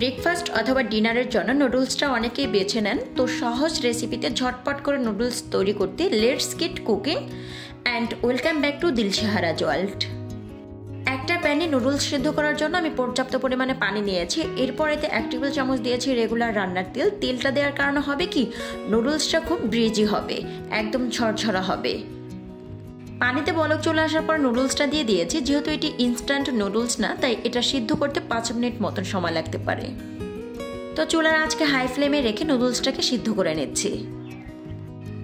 Breakfast অথবা ডিনারের জন্য নুডলসটা অনেকেই বেছে নেন। তো সহজ রেসিপিতে ঝটপট করে নুডলস তৈরি করতে let's get cooking and welcome back to Dilshahara's world. একটা প্যানে নুডলস সিদ্ধ করার জন্য আমি পর্যাপ্ত পরিমাণে পানি নিয়েছি। এরপর এতে 1 টেবিল চামচ দিয়েছি রেগুলার রান্নার তেল। তেলটা দেওয়ার কারণে হবে কি, নুডলসটা খুব ব্রিজি হবে, একদম ঝরঝরা হবে। পানিতে বলক চলে আসার পর নুডলসটা দিয়ে দিয়েছি। যেহেতু এটি ইনস্ট্যান্ট নুডলস না, তাই এটা সিদ্ধ করতে 5 মিনিট মতন সময় লাগতে পারে। তো চুলার আজকে হাই ফ্লেমে রেখে নুডলসটাকে সিদ্ধ করে নিচ্ছি।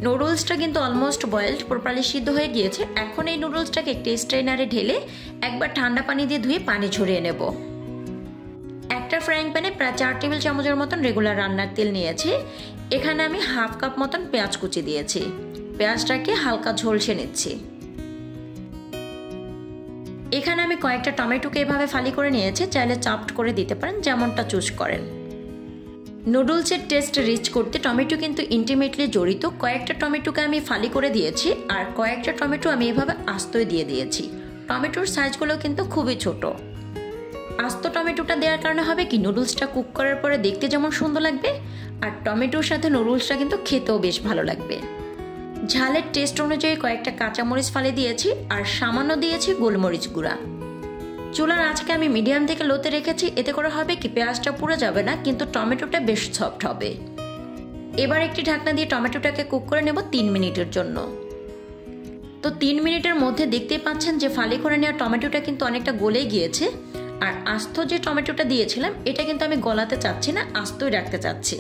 নুডলসটা কিন্তু অলমোস্ট বয়েলড, প্রপারলি সিদ্ধ হয়ে গিয়েছে। এখন এই নুডলসটাকে একটি স্ট্রেনারে ঢেলে একবার ঠান্ডা পানি দিয়ে ধুয়ে পানি ঝরিয়ে নেব। একটা ফ্রাইং প্যানে প্রায় 4 টেবিল চামচের মতন রেগুলার রান্নার তেল নিয়েছি। এখানে আমি হাফ কাপ মতন পেঁয়াজ কুচি দিয়েছি। পেঁয়াজটাকে হালকা ঝলসে নিচ্ছি। এখানে আমি কয়েকটা টমেটোকে এভাবে ফালি করে নিয়েছি, চাইলে চাপড করে দিতে পারেন, যেমনটা চুজ করেন। নুডলসের টেস্ট রিচ করতে টমেটো কিন্তু ইন্টিমেটলি জড়িত। কয়েকটা টমেটোকে আমি ফালি করে দিয়েছি, আর কয়েকটা টমেটো আমি এভাবে আস্তই দিয়ে দিয়েছি। টমেটোর সাইজগুলো কিন্তু খুবই ছোট। আস্ত টমেটোটা দেওয়ার কারণে হবে কি, নুডলসটা কুক করার পরে দেখতে যেমন সুন্দর লাগবে, আর টমেটোর সাথে নুডলসটা কিন্তু খেতেও বেশ ভালো লাগবে। ঝালের টেস্ট অনুযায়ী কয়েকটা কাঁচামরিচ ফালি দিয়েছি, আর সামান্য দিয়েছি গোলমরিচ গুঁড়া। চুলার আঁচকে আমি মিডিয়াম থেকে লোতে রেখেছি। এতে করে হবে কি, পেঁয়াজটা পুড়ে যাবে না, কিন্তু টমেটোটা বেশ সফট হবে। এবার একটি ঢাকনা দিয়ে টমেটোটাকে কুক করে নেব 3 মিনিটের জন্য। তো 3 মিনিটের মধ্যে দেখতেই পাচ্ছেন যে ফালি করে নেওয়া টমেটোটা কিন্তু অনেকটা গলে গিয়েছে। আর আস্ত যে টমেটোটা দিয়েছিলাম, এটা কিন্তু আমি গলাতে চাচ্ছি না, আস্তই রাখতে চাচ্ছি।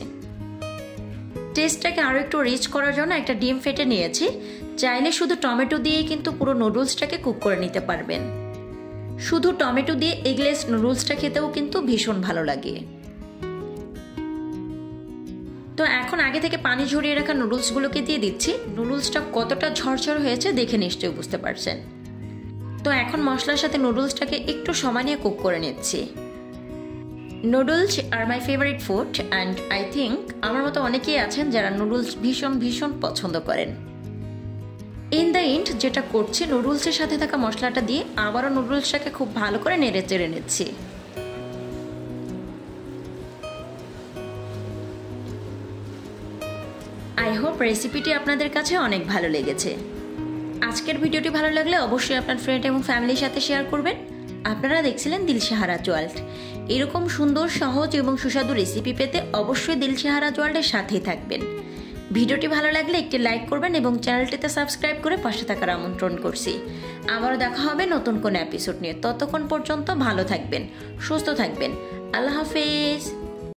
টেস্টটাকে আরও একটু রিচ করার জন্য একটা ডিম ফেটে নিয়েছি। চাইলে শুধু টমেটো দিয়েই কিন্তু পুরো নুডলসটাকে কুক করে নিতে পারবেন। শুধু টমেটো দিয়ে এগলেস নুডলসটা খেতেও কিন্তু ভীষণ ভালো লাগে। তো এখন আগে থেকে পানি ঝরিয়ে রাখা নুডলসগুলোকে দিয়ে দিচ্ছি। নুডলসটা কতটা ঝরঝর হয়েছে দেখে নিশ্চয়ই বুঝতে পারছেন। তো এখন মশলার সাথে নুডলসটাকে একটু সময় নিয়ে কুক করে নিচ্ছি। নুডলস আর my favourite food, and I think আমার মতো অনেকেই আছেন যারা নুডলস ভীষণ ভীষণ পছন্দ করেন। ইন দ্য এন্ড যেটা করছি, নুডলসের সাথে থাকা মশলাটা দিয়ে আবারও নুডলসটাকে খুব ভালো করে নেড়ে চেড়ে নিচ্ছি। আই হোপ রেসিপিটি আপনাদের কাছে অনেক ভালো লেগেছে। আজকের ভিডিওটি ভালো লাগলে অবশ্যই আপনার ফ্রেন্ড এবং ফ্যামিলির সাথে শেয়ার করবেন। আপনারা দেখছিলেন দিলশাহারাজ ওয়ার্ল্ড। এরকম সুন্দর, সহজ এবং সুস্বাদু রেসিপি পেতে অবশ্যই দিলশাহারাজ ওয়ার্ল্ডের সাথেই থাকবেন। ভিডিওটি ভালো লাগলে একটি লাইক করবেন এবং চ্যানেলটিতে সাবস্ক্রাইব করে পাশে থাকার আমন্ত্রণ করছি। আবারও দেখা হবে নতুন কোনো এপিসোড নিয়ে। ততক্ষণ পর্যন্ত ভালো থাকবেন, সুস্থ থাকবেন। আল্লাহ হাফেজ।